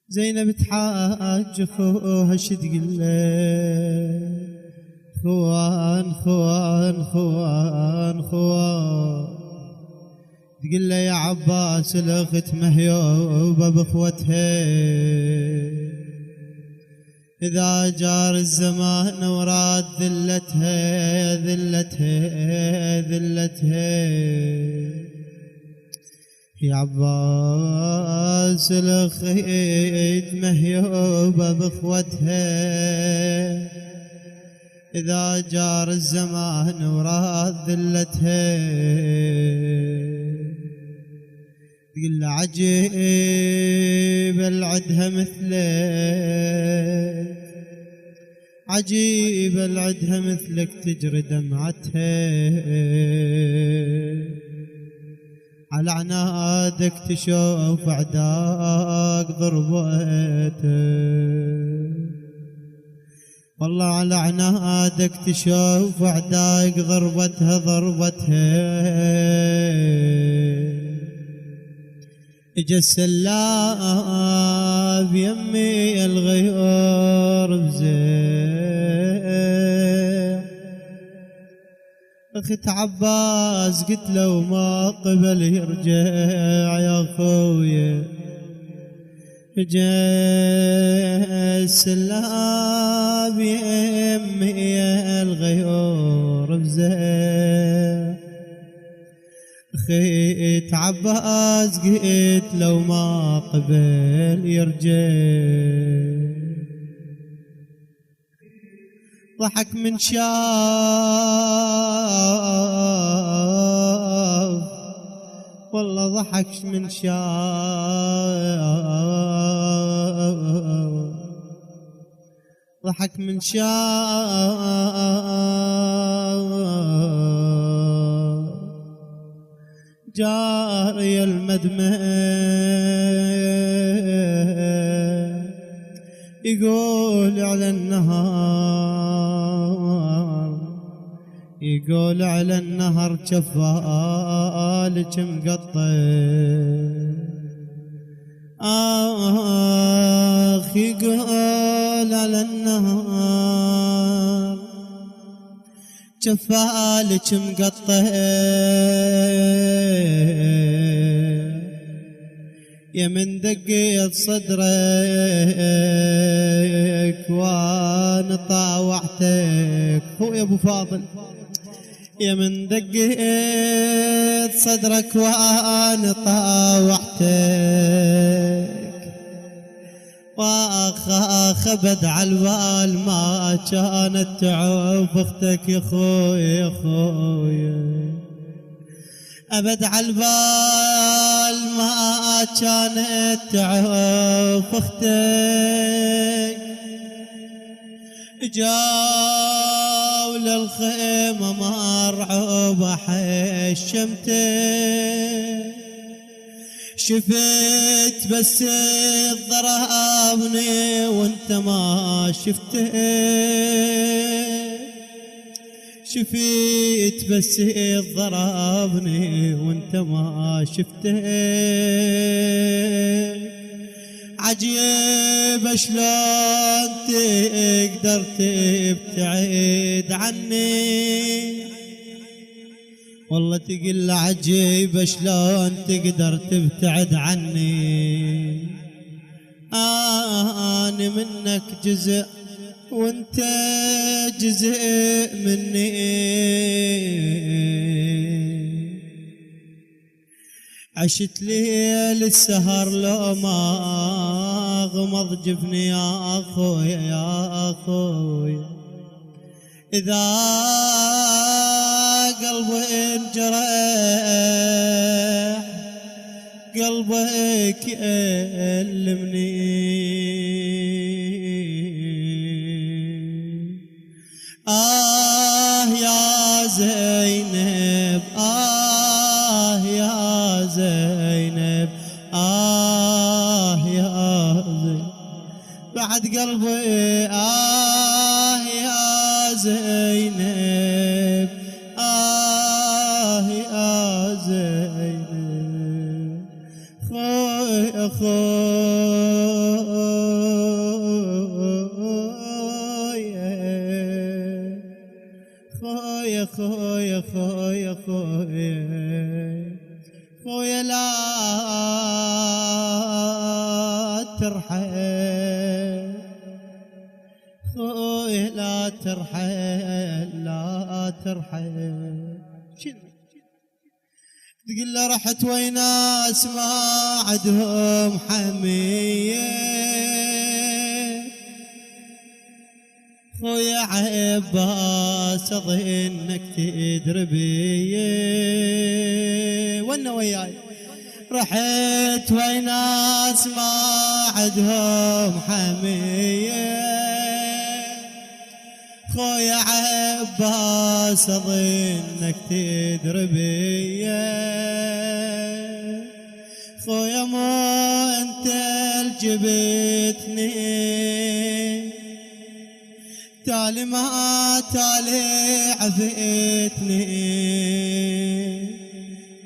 زينب تحاج خوها شتقله خوان خوان خوان خوان تقول له يا عباس الأخت مهيوبة بأخوتها إذا جار الزمان وراد ذلتها ذلتها ذلتها يا عباس الأخت مهيوبة بأخوتها إذا جار الزمان وراد ذلتها تقول له عجيب العدها مثلك عجيب العدها مثلك تجري دمعتها على عنادك تشوف عداك ضربته والله على عنادك تشوف عداك ضربتها ضربتها اجا السلاب يمي الغيور بزين اخت عباس قلت له ما قبل يرجع يا خويا اجا السلاب يمي الغيور بزين خيت عباس قلت لو ما قبل يرجع ضحك من شاف والله ضحك من شاف ضحك من شاف جاري المدمع يقول على النهار يقول على النهر جفالك مقطع يقول على النهر جفالك مقطع يا من دقيت صدرك وانا طاوعتك هو يا ابو فاضل يا من دقيت صدرك وانا طاوعتك واخ ابد على البال ما كانت تعوف اختك يا خويا يا خويا ابد على البال ما كانت تعوف اختك جاو للخيمة مرعوبة حشمتك شفت بس ضربني وانت ما شفتك شفت بس ضربني وانت ما شفتك عجيب شلون تقدر تبتعد عني والله تقل عجيب شلون تقدر تبتعد عني أنا منك جزء وانت جزء مني عشت ليل السهر لو ما غمض جفني يا أخويا يا أخويا إذا قلبي انجرح قلبك يألمني يا زينب يا زينب يا زينب بعد قلبي يا زينب يا زينب خوي خويا خويا لا ترحل خويا لا ترحل لا ترحل تقول له رحت وين ناس ما عدهم حمية خويا عباس اظنك تدري بيه وانا وياي رحت وين ناس ما عدهم حمية خويا عباس اظنك تدري بيه خويا مو انت الجبتني تالي ما تالي عفيتني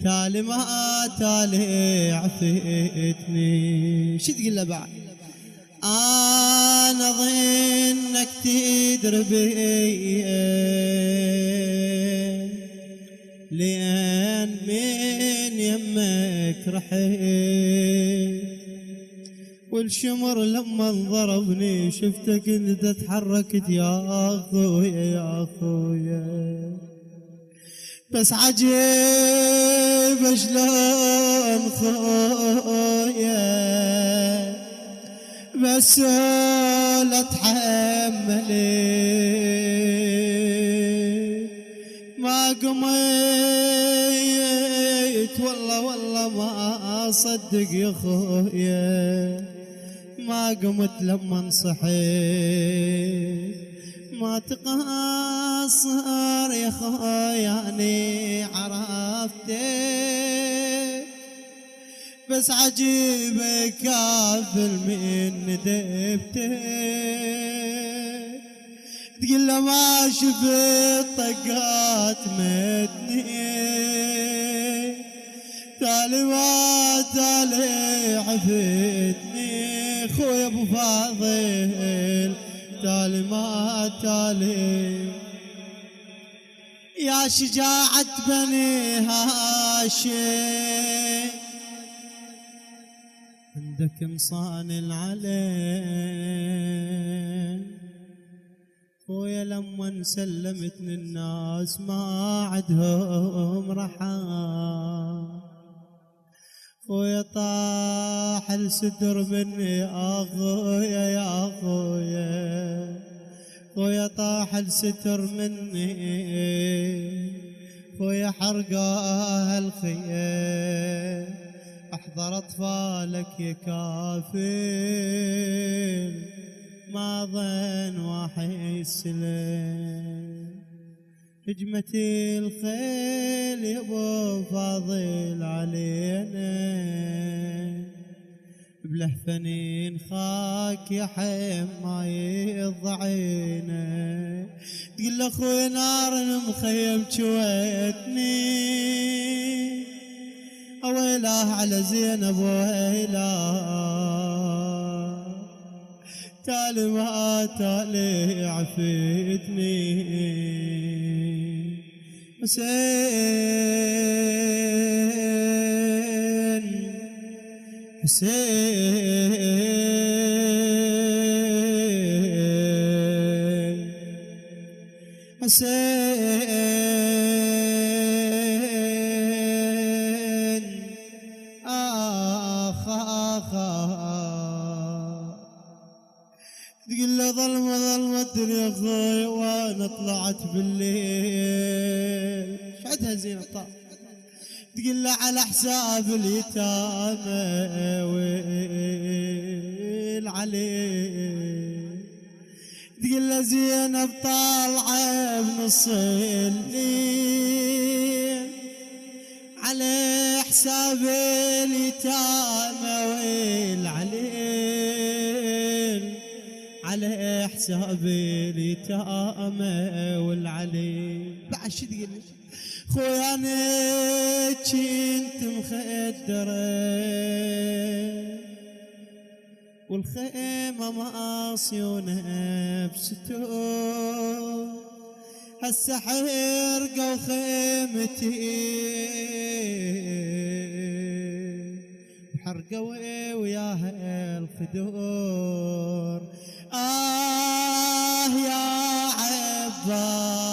تالي ما تالي عفيتني شو تقول له بعد انا ظنك تدري بي لان من يمك رحيت والشمر لما ضربني شفتك انت تحركت يا اخويا يا اخويا بس عجيب شلون خويا بس لا تحملي ما قميت والله ما اصدق يا خويا ما قمت لما صحيت ما تقصر يا خوياني عرفتك بس عجيبك كافل من ندبتك تقول له ما شفت طقات متني تالي ما تالي عفتني خويا ابو فاضل تالي ما تالي يا شجاعة بني هاشم عندك مصان العلم خويا لما سلمتني الناس ما عدهم رحام خويا طاح الستر مني يا خويا يا خويا خويا طاح الستر مني خويا حرقاه الخيل احضر اطفالك يا كافر ما ظن واحد يسلم هجمة الخيل يا ابو فاضل علينا بلهفنين خاك يا حما يضعينا تقول له اخوي نار المخيم شويتني اويلاه على زينب ويلاه تالي ما تالي عفيتني حسين حسين حسين آخ تقول له ظلمة الدنيا خوي وانا طلعت بالليل شعدها زين الطاق تقول له على حساب اليتامى ويل عليه تقول له زينب طالعه بنص الليل على حساب اليتامى ويل عليه على حساب اليتامى والعلي بعد شو تقول لي خويا انا كنت مخدره والخيمه ماصيونه بستور هسه حرقوا خيمتي حرقوا وياها الخدور يا عباس